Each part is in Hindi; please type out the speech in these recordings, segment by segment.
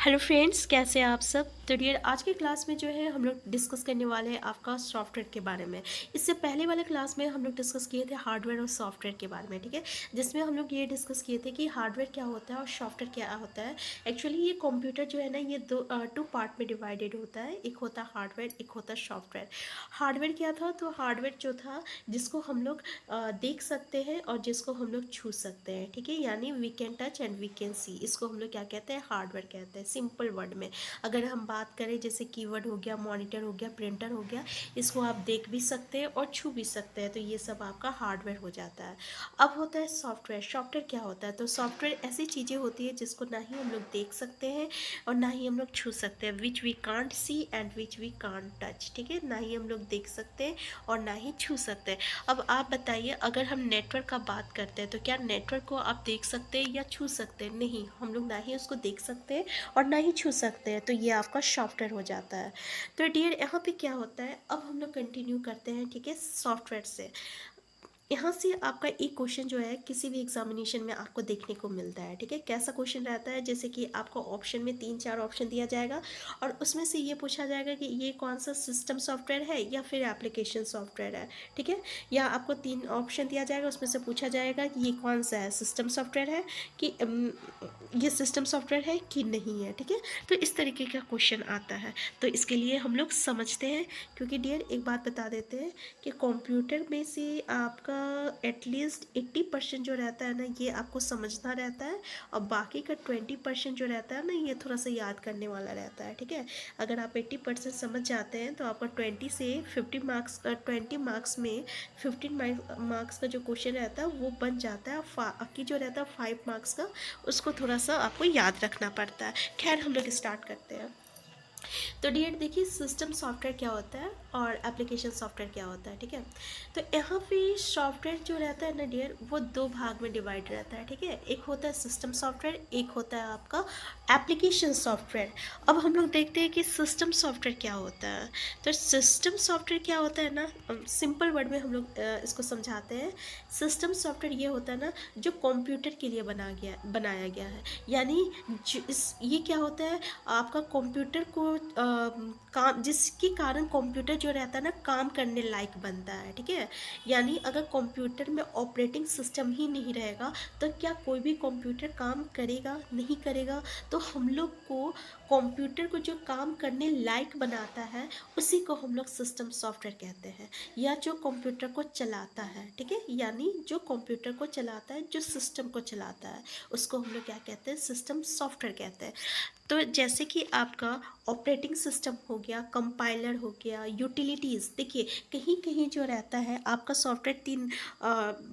हेलो फ्रेंड्स, कैसे हैं आप सब। तो डियर, आज की क्लास में जो है हम लोग डिस्कस करने वाले हैं आपका सॉफ्टवेयर के बारे में। इससे पहले वाले क्लास में हम लोग डिस्कस किए थे हार्डवेयर और सॉफ्टवेयर के बारे में, ठीक है। जिसमें हम लोग ये डिस्कस किए थे कि हार्डवेयर क्या होता है और सॉफ्टवेयर क्या होता है। एक्चुअली ये कंप्यूटर जो है ना, ये टू पार्ट में डिवाइडेड होता है। एक होता है हार्डवेयर, एक होता है सॉफ्टवेयर। हार्डवेयर क्या था, तो हार्डवेयर जो था जिसको हम लोग देख सकते हैं और जिसको हम लोग छू सकते हैं, ठीक है। यानी we can touch and we can see, इसको हम लोग क्या कहते हैं, हार्डवेयर कहते हैं, सिंपल वर्ड में। अगर हम बात करें जैसे कीबोर्ड हो गया, मॉनिटर हो गया, प्रिंटर हो गया, इसको आप देख भी सकते हैं और छू भी सकते हैं, तो ये सब आपका हार्डवेयर हो जाता है। अब होता है सॉफ्टवेयर। सॉफ्टवेयर क्या होता है, तो सॉफ्टवेयर ऐसी चीज़ें होती है जिसको ना ही हम लोग देख सकते हैं और ना ही हम लोग छू सकते हैं, which we can't see and which we can't touch, ठीक है। ना ही हम लोग देख सकते हैं और ना ही छू सकते हैं। अब आप बताइए, अगर हम नेटवर्क का बात करते हैं तो क्या नेटवर्क को आप देख सकते हैं या छू सकते हैं? नहीं, हम लोग ना ही उसको देख सकते हैं और ना ही छू सकते हैं, तो ये आपका सॉफ्टवेयर हो जाता है। तो डियर, यहाँ पे क्या होता है, अब हम लोग कंटिन्यू करते हैं, ठीक है, सॉफ्टवेयर से। यहाँ से आपका एक क्वेश्चन जो है किसी भी एग्जामिनेशन में आपको देखने को मिलता है, ठीक है। कैसा क्वेश्चन रहता है, जैसे कि आपको ऑप्शन में 3-4 ऑप्शन दिया जाएगा और उसमें से ये पूछा जाएगा कि ये कौन सा सिस्टम सॉफ्टवेयर है या फिर एप्लीकेशन सॉफ्टवेयर है, ठीक है। या आपको 3 ऑप्शन दिया जाएगा, उसमें से पूछा जाएगा कि ये कौन सा है, सिस्टम सॉफ्टवेयर है कि ये सिस्टम सॉफ्टवेयर है कि नहीं है, ठीक है। तो इस तरीके का क्वेश्चन आता है, तो इसके लिए हम लोग समझते हैं। क्योंकि डियर, एक बात बता देते हैं कि कंप्यूटर में से आपका एटलीस्ट 80% जो रहता है ना, ये आपको समझना रहता है और बाकी का 20% जो रहता है ना, ये थोड़ा सा याद करने वाला रहता है, ठीक है। अगर आप 80% समझ जाते हैं तो आपका 20 से 50 मार्क्स, 20 मार्क्स में 15 मार्क्स का जो क्वेश्चन रहता है वो बन जाता है। बाकी जो रहता है 5 मार्क्स का, उसको थोड़ा सा आपको याद रखना पड़ता है। खैर, हम लोग स्टार्ट करते हैं। तो डियर देखिए, सिस्टम सॉफ्टवेयर क्या होता है और एप्लीकेशन सॉफ्टवेयर क्या होता है, ठीक है। तो यहाँ पे सॉफ्टवेयर जो रहता है ना डियर, वो 2 भाग में डिवाइड रहता है, ठीक है। एक होता है सिस्टम सॉफ्टवेयर, एक होता है आपका एप्लीकेशन सॉफ्टवेयर। अब हम लोग देखते हैं कि सिस्टम सॉफ्टवेयर क्या होता है। तो सिस्टम सॉफ्टवेयर क्या होता है ना, सिंपल वर्ड में हम लोग इसको समझाते हैं। सिस्टम सॉफ्टवेयर ये होता है ना, जो कंप्यूटर के लिए बनाया गया है। यानी ये क्या होता है, आपका कंप्यूटर को काम, जिसके कारण कंप्यूटर जो रहता है ना, काम करने लायक बनता है, ठीक है। यानी अगर कंप्यूटर में ऑपरेटिंग सिस्टम ही नहीं रहेगा तो क्या कोई भी कंप्यूटर काम करेगा? नहीं करेगा। तो हम लोग को कंप्यूटर को जो काम करने लायक बनाता है, उसी को हम लोग सिस्टम सॉफ्टवेयर कहते हैं, या जो कंप्यूटर को चलाता है, ठीक है। यानी जो कंप्यूटर को चलाता है, जो सिस्टम को चलाता है, उसको हम लोग क्या कहते हैं, सिस्टम सॉफ्टवेयर कहते हैं। तो जैसे कि आपका ऑपरेटिंग सिस्टम हो गया, कंपाइलर हो गया, यूटिलिटीज़, देखिए कहीं कहीं जो रहता है आपका सॉफ्टवेयर 3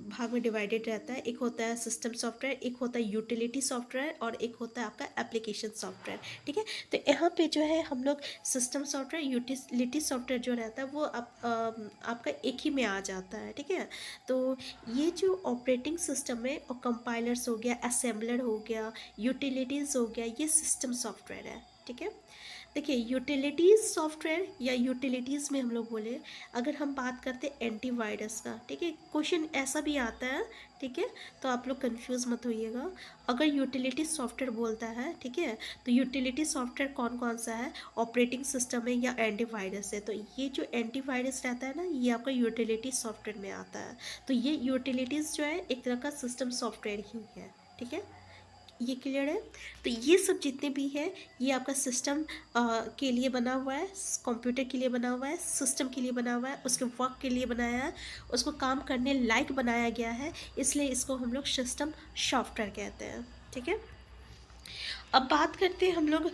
भाग में डिवाइडेड रहता है। एक होता है सिस्टम सॉफ्टवेयर, एक होता है यूटिलिटी सॉफ्टवेयर और एक होता है आपका एप्लीकेशन सॉफ्टवेयर, ठीक है। तो यहाँ पे जो है हम लोग सिस्टम सॉफ्टवेयर, यूटिलिटी सॉफ्टवेयर जो रहता है वो आपका एक ही में आ जाता है, ठीक है। तो ये जो ऑपरेटिंग सिस्टम है और कंपाइलर्स हो गया, असेंबलर हो गया, यूटिलिटीज़ हो गया, ये सिस्टम सॉफ्टवेयर है, ठीक है। देखिए, यूटिलिटीज़ सॉफ्टवेयर या यूटिलिटीज़ में हम लोग बोले, अगर हम बात करते हैं एंटीवायरस का, ठीक है, क्वेश्चन ऐसा भी आता है, ठीक है। तो आप लोग कंफ्यूज मत होइएगा। अगर यूटिलिटी सॉफ्टवेयर बोलता है, ठीक है, तो यूटिलिटी सॉफ्टवेयर कौन कौन सा है, ऑपरेटिंग सिस्टम है या एंटीवायरस है। तो ये जो एंटीवायरस रहता है ना, ये आपका यूटिलिटी सॉफ्टवेयर में आता है। तो ये यूटिलिटीज़ जो है एक तरह का सिस्टम सॉफ्टवेयर ही है, ठीक है। ये क्लियर है। तो ये सब जितने भी है, ये आपका सिस्टम के लिए बना हुआ है, कंप्यूटर के लिए बना हुआ है, सिस्टम के लिए बना हुआ है, उसके वर्क के लिए बनाया है, उसको काम करने लायक बनाया गया है, इसलिए इसको हम लोग सिस्टम सॉफ्टवेयर कहते हैं, ठीक है। अब बात करते हैं हम लोग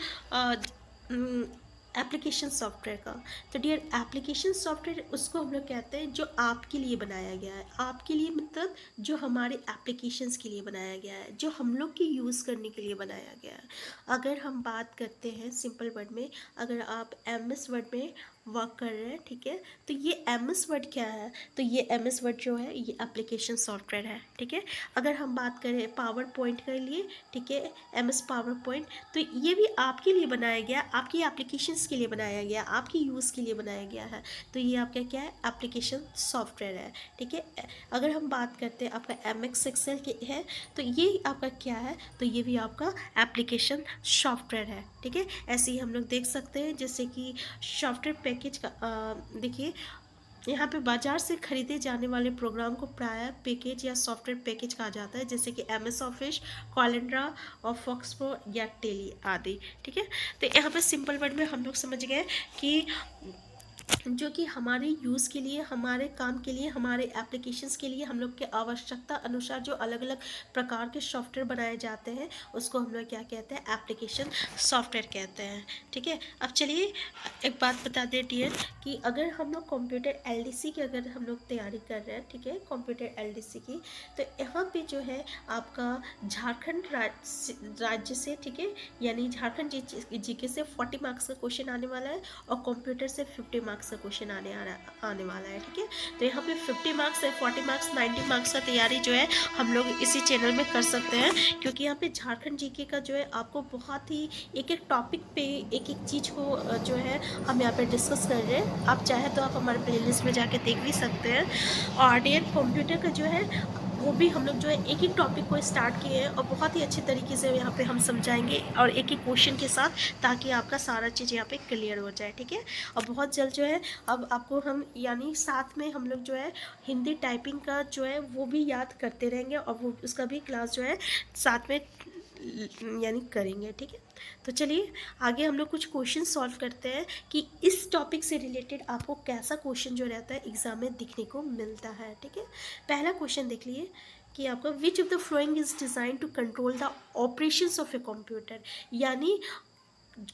एप्लीकेशन सॉफ्टवेयर का। तो डियर, एप्लीकेशन सॉफ्टवेयर उसको हम लोग कहते हैं जो आपके लिए बनाया गया है। आपके लिए मतलब जो हमारे एप्लीकेशंस के लिए बनाया गया है, जो हम लोग के यूज़ करने के लिए बनाया गया है। अगर हम बात करते हैं सिंपल वर्ड में, अगर आप MS वर्ड में वर्क कर रहे हैं, ठीक है। तो ये एमएस वर्ड क्या है, तो ये एमएस वर्ड जो है ये एप्लीकेशन सॉफ्टवेयर है, ठीक है। अगर हम बात करें पावर पॉइंट के लिए, ठीक है, एमएस पावर पॉइंट, तो ये भी आपके लिए बनाया गया, आपकी एप्लीकेशंस के लिए बनाया गया, आपकी यूज़ के लिए बनाया गया है। तो ये आपका क्या है, एप्लीकेशन सॉफ्टवेयर है, ठीक है। अगर हम बात करते हैं आपका एम एक्स एक्सेल के है, तो ये आपका क्या है, तो ये भी आपका एप्लीकेशन सॉफ्टवेयर है, ठीक है। ऐसे ही हम लोग देख सकते हैं जैसे कि सॉफ्टवेयर पैकेज का देखिए यहाँ पे बाजार से खरीदे जाने वाले प्रोग्राम को प्रायः पैकेज या सॉफ्टवेयर पैकेज कहा जाता है, जैसे कि एमएस ऑफिस, कैलेंडर और फॉक्स प्रो या टेली आदि, ठीक है। तो यहाँ पे सिंपल वर्ड में हम लोग समझ गए कि जो कि हमारे यूज़ के लिए, हमारे काम के लिए, हमारे एप्लीकेशंस के लिए हम लोग के आवश्यकता अनुसार जो अलग अलग प्रकार के सॉफ्टवेयर बनाए जाते हैं उसको हम लोग क्या कहते हैं, एप्लीकेशन सॉफ्टवेयर कहते हैं, ठीक है। अब चलिए एक बात बता दें डियर कि अगर हम लोग कंप्यूटर एलडीसी की अगर हम लोग तैयारी कर रहे हैं, ठीक है, कंप्यूटर एलडीसी की, तो यहाँ पे जो है आपका झारखंड राज्य से, ठीक है, यानी झारखंड जीके से 40 मार्क्स का क्वेश्चन आने वाला है और कंप्यूटर से 50 मार्क्स का क्वेश्चन आने वाला है, ठीक है। तो यहाँ पे 50 मार्क्स है, 40 मार्क्स, 90 मार्क्स का तैयारी जो है हम लोग इसी चैनल में कर सकते हैं, क्योंकि यहाँ पे झारखंड जीके का जो है आपको बहुत ही एक एक टॉपिक पे एक एक चीज़ को जो है हम यहाँ पे डिस्कस कर रहे हैं। आप चाहे तो आप हमारे प्लेलिस्ट में जाके देख भी सकते हैं। और डियर कंप्यूटर का जो है वो भी हम लोग जो है एक एक टॉपिक को स्टार्ट किए हैं और बहुत ही अच्छे तरीके से यहाँ पे हम समझाएंगे और एक एक क्वेश्चन के साथ, ताकि आपका सारा चीज़ यहाँ पे क्लियर हो जाए, ठीक है। और बहुत जल्द जो है अब आपको हम यानी साथ में हम लोग जो है हिंदी टाइपिंग का जो है वो भी याद करते रहेंगे और वो उसका भी क्लास जो है साथ में यानी करेंगे, ठीक है। तो चलिए आगे हम लोग कुछ क्वेश्चन सॉल्व करते हैं कि इस टॉपिक से रिलेटेड आपको कैसा क्वेश्चन जो रहता है एग्जाम में दिखने को मिलता है, ठीक है। पहला क्वेश्चन देख लिए कि आपका which of the following is design to control the operations of a computer, यानी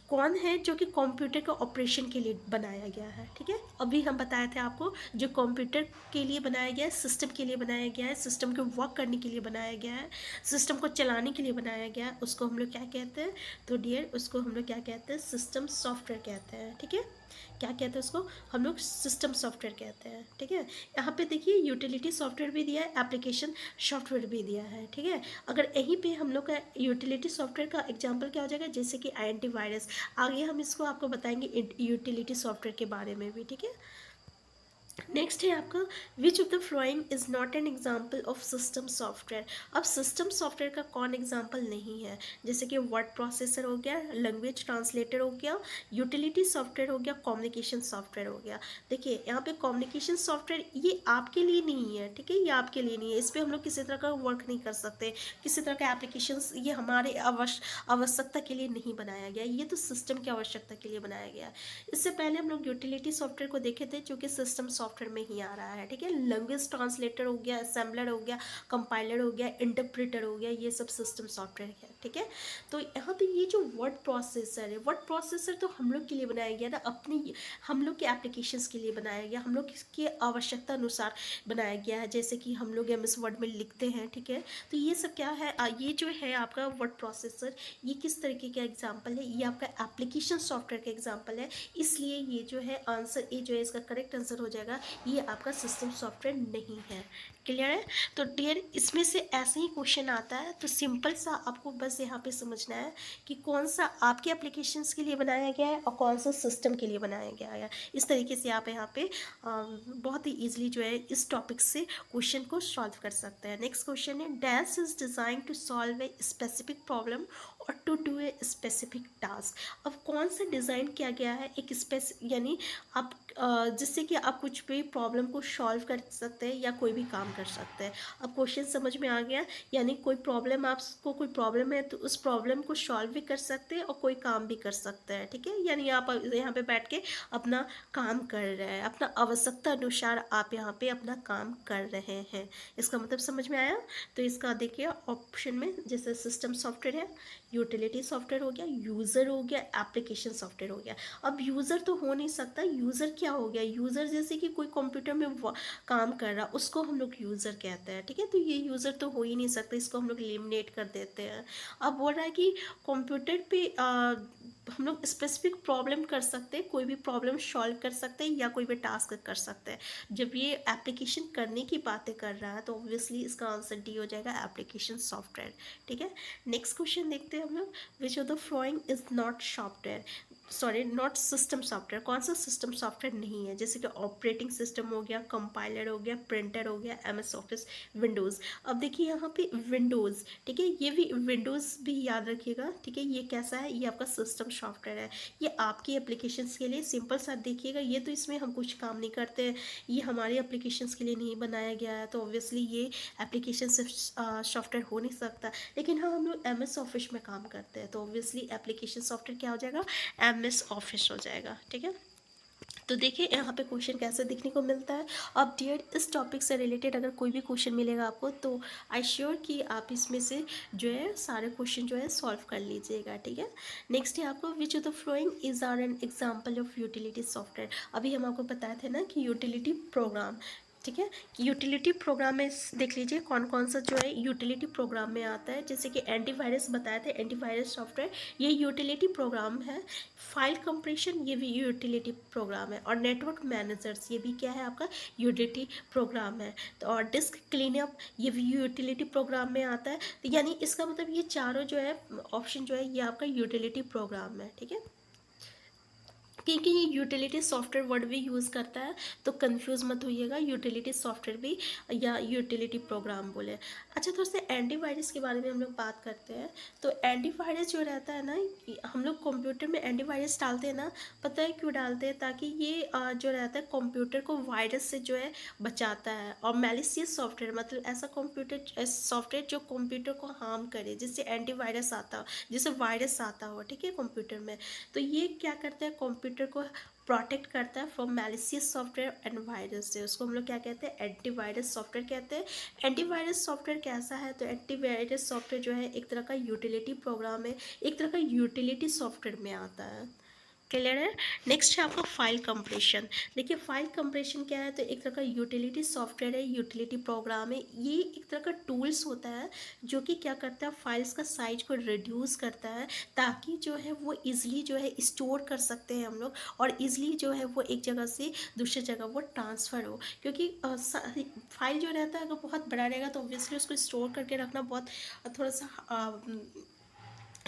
कौन है जो कि कंप्यूटर का ऑपरेशन के लिए बनाया गया है, ठीक है। अभी हम बताए थे आपको जो कंप्यूटर के लिए बनाया गया है, सिस्टम के लिए बनाया गया है, सिस्टम के वर्क करने के लिए बनाया गया है, सिस्टम को चलाने के लिए बनाया गया है, उसको हम लोग क्या कहते हैं, तो डियर उसको हम लोग क्या कहते हैं, सिस्टम सॉफ्टवेयर कहते हैं, ठीक है। क्या कहते हैं उसको, हम लोग सिस्टम सॉफ्टवेयर कहते हैं, ठीक है। यहाँ पे देखिए यूटिलिटी सॉफ्टवेयर भी दिया है, एप्लीकेशन सॉफ्टवेयर भी दिया है, ठीक है। अगर यहीं पे हम लोग का यूटिलिटी सॉफ्टवेयर का एग्जांपल क्या हो जाएगा, जैसे कि एंटीवायरस, आगे हम इसको आपको बताएंगे यूटिलिटी सॉफ्टवेयर के बारे में भी, ठीक है। नेक्स्ट है आपका which of the following is not an example of system software. अब सिस्टम सॉफ्टवेयर का कौन एग्जाम्पल नहीं है, जैसे कि वर्ड प्रोसेसर हो गया, लैंग्वेज ट्रांसलेटर हो गया, यूटिलिटी सॉफ्टवेयर हो गया, कम्युनिकेशन सॉफ्टवेयर हो गया। देखिए यहाँ पे कम्युनिकेशन सॉफ्टवेयर ये आपके लिए नहीं है, ठीक है, ये आपके लिए नहीं है, इस पर हम लोग किसी तरह का वर्क नहीं कर सकते, किसी तरह का एप्लीकेशन ये हमारे आवश्यकता के लिए नहीं बनाया गया, ये तो सिस्टम की आवश्यकता के लिए बनाया गया। इससे पहले हम लोग यूटिलिटी सॉफ्टवेयर को देखे थे जो कि सिस्टम सॉफ्टवेयर में ही आ रहा है, ठीक है। लैंग्वेज ट्रांसलेटर हो गया, असेंबलर हो गया, कंपाइलर हो गया, इंटरप्रेटर हो गया, ये सब सिस्टम सॉफ्टवेयर है, ठीक है। तो यहाँ पे ये जो वर्ड प्रोसेसर है, वर्ड प्रोसेसर तो हम लोग के लिए बनाया गया ना, अपनी हम लोग के एप्लीकेशंस के लिए बनाया गया, हम लोग की आवश्यकता अनुसार बनाया गया है, जैसे कि हम लोग एमएस वर्ड में लिखते हैं, ठीक है। तो ये सब क्या है, ये जो है आपका वर्ड प्रोसेसर, ये किस तरीके का एग्जाम्पल है, ये आपका एप्लीकेशन सॉफ्टवेयर का एग्जाम्पल है, इसलिए ये जो है आंसर, ये जो है इसका करेक्ट आंसर हो जाएगा, ये आपका सिस्टम सॉफ्टवेयर नहीं है। क्लियर है। तो डियर इसमें से ऐसे ही क्वेश्चन आता है, तो सिंपल सा आपको बस यहाँ पे समझना है कि कौन सा आपके एप्लीकेशंस के लिए बनाया गया है और कौन सा सिस्टम के लिए बनाया गया है। इस तरीके से आप यहाँ पे बहुत ही ईजिली जो है इस टॉपिक से क्वेश्चन को सॉल्व कर सकते हैं। नेक्स्ट क्वेश्चन है dash is design to solve a specific problem और to do a specific task. अब कौन सा डिज़ाइन किया गया है एक यानी आप जिससे कि आप कुछ भी प्रॉब्लम को सॉल्व कर सकते हैं या कोई भी काम कर सकते हैं। अब क्वेश्चन समझ में आ गया, यानी कोई प्रॉब्लम, आपको कोई प्रॉब्लम है तो उस प्रॉब्लम को सॉल्व भी कर सकते हैं और कोई काम भी कर सकते हैं, ठीक है। यानी आप यहाँ पे बैठ के अपना काम कर रहे हैं, अपना आवश्यकता अनुसार आप यहाँ पे अपना काम कर रहे हैं। इसका मतलब समझ में आया। तो इसका देखिए ऑप्शन में जैसे सिस्टम सॉफ्टवेयर है, यूटिलिटी सॉफ्टवेयर हो गया, यूज़र हो गया, एप्लीकेशन सॉफ्टवेयर हो गया। अब यूज़र तो हो नहीं सकता, यूज़र क्या हो गया, यूज़र जैसे कि कोई कंप्यूटर में काम कर रहा, उसको हम लोग यूज़र कहते हैं, ठीक है। तो ये यूज़र तो हो ही नहीं सकता, इसको हम लोग एलिमिनेट कर देते हैं। अब बोल रहा है कि कंप्यूटर पे हम लोग स्पेसिफिक प्रॉब्लम कर सकते हैं, कोई भी प्रॉब्लम सॉल्व कर सकते हैं या कोई भी टास्क कर सकते हैं। जब ये एप्लीकेशन करने की बातें कर रहा है तो ऑब्वियसली इसका आंसर डी हो जाएगा, एप्लीकेशन सॉफ्टवेयर। ठीक है, नेक्स्ट क्वेश्चन देखते हैं हम लोग। विच of the following is not software, sorry not system software. कौन सा सिस्टम सॉफ्टवेयर नहीं है? जैसे कि ऑपरेटिंग सिस्टम हो गया, कंपाइलर हो गया, प्रिंटर हो गया, MS ऑफिस, विंडोज़। अब देखिए यहाँ पे विंडोज़, ठीक है, ये भी विंडोज़ भी याद रखिएगा। ठीक है, ये कैसा है? ये आपका सिस्टम सॉफ्टवेयर है। ये आपकी एप्लीकेशंस के लिए सिंपल सा देखिएगा, ये तो इसमें हम कुछ काम नहीं करते हैं, ये हमारी एप्लीकेशंस के लिए नहीं बनाया गया है, तो ऑब्वियसली ये एप्लीकेशन सिर्फ सॉफ्टवेयर हो नहीं सकता। लेकिन हाँ, हम लोग MS ऑफिस में काम करते हैं, तो ऑब्वियसली एप्लीकेशन सॉफ्टवेयर क्या हो जाएगा? MS ऑफिस हो जाएगा। ठीक है, तो देखिए यहाँ पे क्वेश्चन कैसे देखने को मिलता है। अब डियर, इस टॉपिक से रिलेटेड अगर कोई भी क्वेश्चन मिलेगा आपको तो आई श्योर कि आप इसमें से जो है सारे क्वेश्चन जो है सॉल्व कर लीजिएगा। ठीक है, नेक्स्ट है आपको which of the following is are an example of utility software. अभी हम आपको बताए थे ना कि यूटिलिटी प्रोग्राम, ठीक है, कि यूटिलिटी प्रोग्राम में देख लीजिए कौन कौन सा जो है यूटिलिटी प्रोग्राम में आता है। जैसे कि एंटीवायरस बताए थे, एंटीवायरस सॉफ्टवेयर ये यूटिलिटी प्रोग्राम है। फाइल कंप्रेशन ये भी यूटिलिटी प्रोग्राम है। और नेटवर्क मैनेजर्स ये भी क्या है? आपका यूटिलिटी प्रोग्राम है। तो और डिस्क क्लीनअप ये भी यूटिलिटी प्रोग्राम में आता है। तो यानी इसका मतलब ये चारों जो है ऑप्शन जो है ये आपका यूटिलिटी प्रोग्राम है। ठीक है, क्योंकि ये यूटिलिटी सॉफ्टवेयर वर्ड भी यूज़ करता है, तो कंफ्यूज मत होइएगा, यूटिलिटी सॉफ्टवेयर भी या यूटिलिटी प्रोग्राम बोले। अच्छा, थोड़ा सा एंटीवायरस के बारे में हम लोग बात करते हैं। तो एंटीवायरस जो रहता है ना, हम लोग कंप्यूटर में एंटीवायरस डालते हैं ना, पता है क्यों डालते हैं? ताकि ये जो रहता है कंप्यूटर को वायरस से जो है बचाता है। और मैलिशियस सॉफ्टवेयर मतलब ऐसा कंप्यूटर सॉफ्टवेयर जो कंप्यूटर को हार्म करे, जिससे एंटीवायरस आता हो, जिससे वायरस आता हो, ठीक है, कंप्यूटर में। तो ये क्या करता है? कंप्यूटर को प्रोटेक्ट करता है from malicious software and virus से। उसको हम लोग क्या कहते हैं? एंटीवायरस सॉफ्टवेयर कहते हैं। एंटीवायरस सॉफ्टवेयर कैसा है? तो एंटीवायरस सॉफ्टवेयर जो है एक तरह का यूटिलिटी प्रोग्राम है, एक तरह का यूटिलिटी सॉफ्टवेयर में आता है। क्लियर है? नेक्स्ट है आपका फाइल कंप्रेशन। देखिए फाइल कंप्रेशन क्या है? तो एक तरह का यूटिलिटी सॉफ्टवेयर है, यूटिलिटी प्रोग्राम है। ये एक तरह का टूल्स होता है जो कि क्या करता है? फाइल्स का साइज को रिड्यूस करता है, ताकि जो है वो इजीली जो है स्टोर कर सकते हैं हम लोग, और इजीली जो है वो एक जगह से दूसरी जगह वो ट्रांसफ़र हो। क्योंकि फाइल जो रहता है अगर बहुत बड़ा रहेगा तो ऑब्वियसली उसको स्टोर करके रखना बहुत थोड़ा सा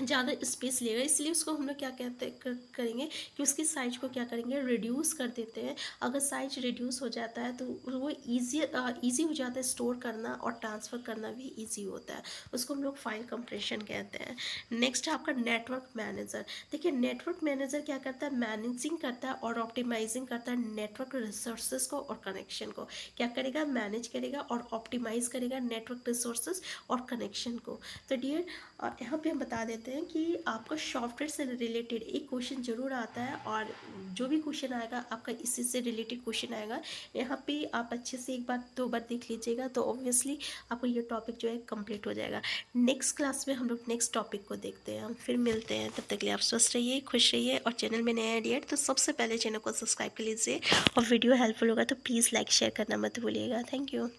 ज़्यादा स्पेस लेगा, इसलिए उसको हम लोग क्या कहते करेंगे कि उसकी साइज को क्या करेंगे? रिड्यूस कर देते हैं। अगर साइज रिड्यूस हो जाता है तो वो ईजी हो जाता है स्टोर करना, और ट्रांसफ़र करना भी ईजी होता है। उसको हम लोग फाइल कंप्रेशन कहते हैं। नेक्स्ट है आपका नेटवर्क मैनेजर। देखिए नेटवर्क मैनेजर क्या करता है? मैनेजिंग करता है और ऑप्टिमाइजिंग करता है नेटवर्क रिसोर्सेज को और कनेक्शन को। क्या करेगा? मैनेज करेगा और ऑप्टिमाइज़ करेगा नेटवर्क रिसोर्सेज और कनेक्शन को। तो डियर, यहाँ पे हम बता देते हैं कि आपका सॉफ्टवेयर से रिलेटेड एक क्वेश्चन जरूर आता है, और जो भी क्वेश्चन आएगा आपका इसी से रिलेटेड क्वेश्चन आएगा। यहाँ पे आप अच्छे से एक बार दो बार देख लीजिएगा, तो ऑब्वियसली आपको ये टॉपिक जो है कंप्लीट हो जाएगा। नेक्स्ट क्लास में हम लोग नेक्स्ट टॉपिक को देखते हैं, हम फिर मिलते हैं। तब तक के लिए आप स्वस्थ रहिए, खुश रहिए, और चैनल में नया आइडिया तो सबसे पहले चैनल को सब्सक्राइब कर लीजिए, और वीडियो हेल्पफुल होगा तो प्लीज़ लाइक शेयर करना मत भूलिएगा। Thank you.